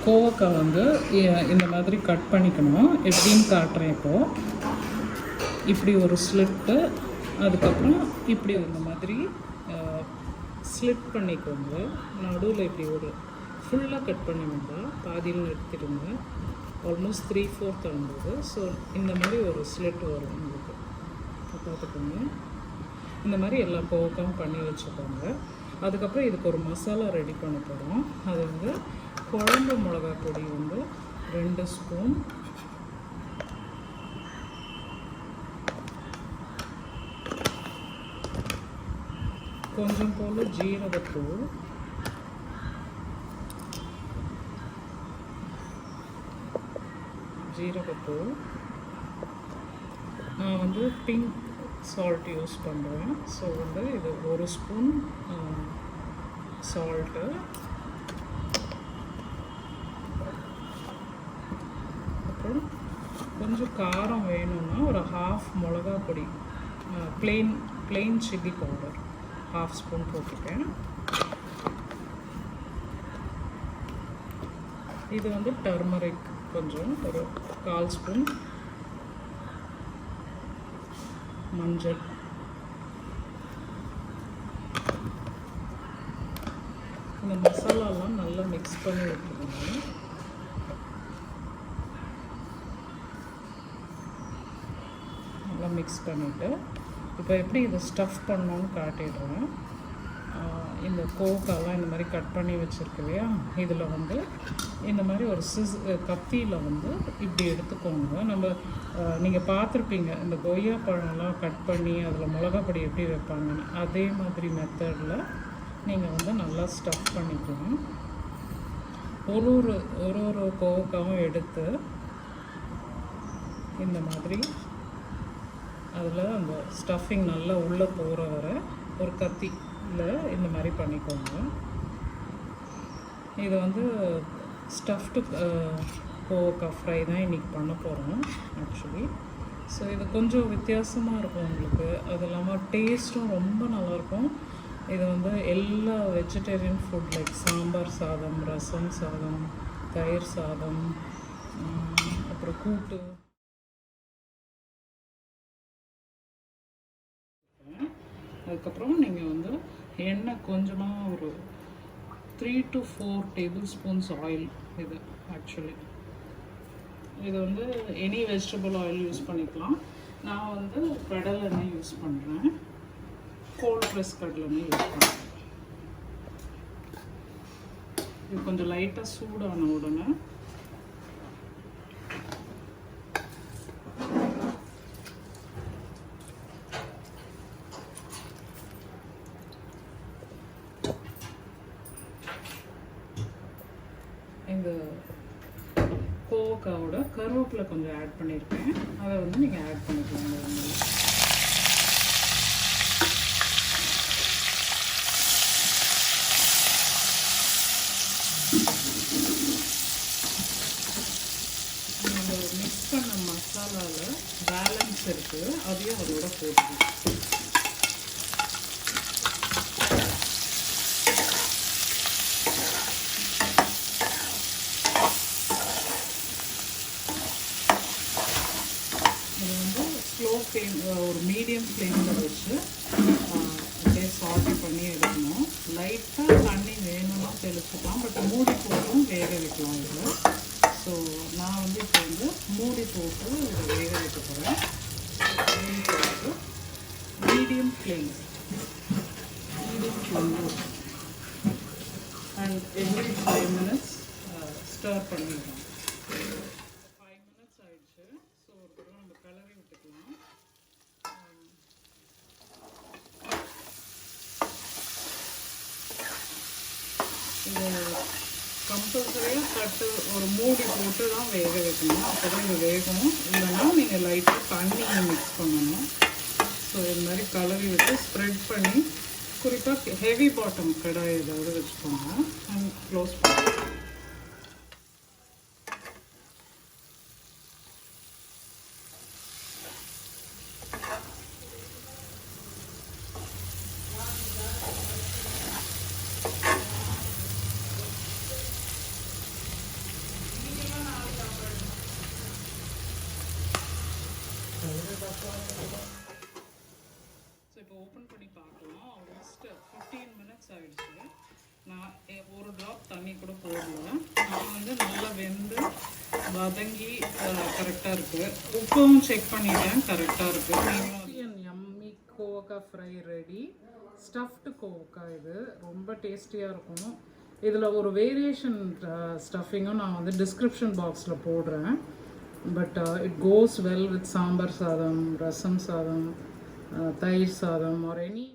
கோவக்காய் வந்து இந்த மாதிரி கட் பண்ணிக்கணும். எப்படின்னு காட்டுறேன் இப்போது. இப்படி ஒரு ஸ்லிட்டு, அதுக்கப்புறம் இப்படி இந்த மாதிரி ஸ்லிட் பண்ணிக்கோங்க. நடுவில் இப்படி ஒரு ஃபுல்லாக கட் பண்ணி வந்தால் பாதியில் நிறுத்திடுங்க. ஆல்மோஸ்ட் 3/4 ஆகும்போது. ஸோ இந்த மாதிரி ஒரு ஸ்லிட் வரும் உங்களுக்கு, பார்த்துக்கோங்க. இந்த மாதிரி எல்லா கோவக்காயும் பண்ணி வச்சுக்கோங்க. அதுக்கப்புறம் இதுக்கு ஒரு மசாலா ரெடி பண்ண போகிறோம். அது வந்து குழம்பு மிளகா பொடி வந்து 2 ஸ்பூன், கொஞ்சம் போல் ஜீரகத்தூள், நான் வந்து பிங்க் சால்ட் யூஸ் பண்ணுறேன். ஸோ வந்து இது 1 ஸ்பூன் சால்ட்டு, அப்புறம் கொஞ்சம் காரம் வேணும்னா ஒரு 1/2 மிளகா பொடி, plain chilli powder 1/2 ஸ்பூன் போட்டுருக்கேன். இது வந்து டர்மரிக் கொஞ்சம் ஒரு 1/4 ஸ்பூன், மஞ்சள், இந்த மசாலாலாம் நல்லா மிக்ஸ் பண்ணி விட்டுருங்க. நல்லா மிக்ஸ் பண்ணிவிட்டு இப்போ எப்படி இதை ஸ்டஃப் பண்ணணுன்னு காட்டிடுறேன். இந்த கோவக்காலாம் இந்த மாதிரி கட் பண்ணி வச்சுருக்கு இல்லையா, இதில் வந்து இந்த மாதிரி ஒரு கத்தியில் வந்து இப்படி எடுத்துக்கோங்க. நீங்கள் பார்த்துருப்பீங்க இந்த கொய்யா பழம்லாம் கட் பண்ணி அதில் மிளகா பொடி எப்படி வைப்பாங்கன்னு, அதே மாதிரி மெத்தடில் நீங்கள் வந்து நல்லா ஸ்டஃப் பண்ணிக்கணும். ஒரு கோவக்காவும் எடுத்து இந்த மாதிரி அதில் அந்த ஸ்டஃபிங் நல்லா உள்ளே போகிற வர ஒரு கத்தியில் இந்த மாதிரி பண்ணிக்கோங்க. இது வந்து ஸ்டஃப்டு கோவக்காய் ஃப்ரை தான் இன்றைக்கி பண்ண போகிறோம் ஆக்சுவலி. ஸோ இது கொஞ்சம் வித்தியாசமாக இருக்கும் உங்களுக்கு. அது இல்லாமல் டேஸ்ட்டும் ரொம்ப நல்லாயிருக்கும். இது வந்து எல்லா வெஜிடேரியன் ஃபுட் லைக் சாம்பார் சாதம், ரசம் சாதம், தயிர் சாதம், அப்புறம் கூட்டு, அதுக்கப்புறம் நீங்கள் வந்து எண்ணெய் கொஞ்சமாக ஒரு 3 to 4 டேபிள் ஸ்பூன்ஸ் ஆயில். இது ஆக்சுவலி இது வந்து எனி வெஜிடபிள் ஆயில் யூஸ் பண்ணிக்கலாம். நான் வந்து கடலை எண்ணெய் யூஸ் பண்ணுறேன், கோல்ட் ப்ரெஸ் கடலை எண்ணெய் யூஸ் பண்ணுறேன். இது கொஞ்சம் லைட்டாக சூடான உடனே இந்த கோவக்காவோட கருவேப்பிலை கொஞ்சம் ஆட் பண்ணியிருக்கேன். அதை வந்து நீங்கள் ஆட் பண்ணிக்கலாம். நம்ம மிக்ஸ் பண்ண மசாலாவில் பேலன்ஸ் இருக்குது, அதையும் அதோட போட்டுக்கலாம். ஒரு மீடியம் ஃப்ளேமில் வச்சு அப்படியே சால்ட் பண்ணி எடுக்கணும். லைட்டாக தண்ணி வேணும்னா தெளிச்சுக்கலாம், பட் மூடி போட்டும் வேக வைக்கலாம் இதில். ஸோ நான் வந்து இப்போ வந்து மூடி போட்டு இதை வேக வைக்க போகிறேன். மூடி போட்டு medium flame and every 5 minutes ஸ்டர் பண்ணிடுறோம். 5 minutes ஆயிடுச்சு. ஸோ ஒரு தடவை நம்ம கிளறி விட்டுக்கலாம். இது கம்பல்சரியாக தட்டு ஒரு மூடி போட்டு தான் வேக வைக்கணும். அப்போ தான் இது வேகும். இல்லைன்னா நீங்கள் லைட்டாக தண்ணியை மிக்ஸ் பண்ணணும். ஸோ இது மாதிரி கலரி விட்டு ஸ்ப்ரெட் பண்ணி, குறிப்பாக ஹெவி பாட்டம் கடாய் ஏதாவது வச்சுக்கோங்க அண்ட் க்ளோஸ் பண்ணி. நல்லா வெந்து வதங்கி கரெக்டாக இருக்குது. உப்பும் செக் பண்ணிட்டேன், கரெக்டாக இருக்குது. நீங்களும் எம்மி கோவக்காய் ஃப்ரை ரெடி. ஸ்டஃப்டு கோவக்காய் இது ரொம்ப டேஸ்டியாக இருக்கும். இதில் ஒரு வேரியேஷன் ஸ்டஃபிங்கும் நான் வந்து டிஸ்கிரிப்ஷன் பாக்ஸில் போடுறேன். But it goes well with sambar சாதம், ரசம் சாதம், தயிர் சாதம் ஆர் எனி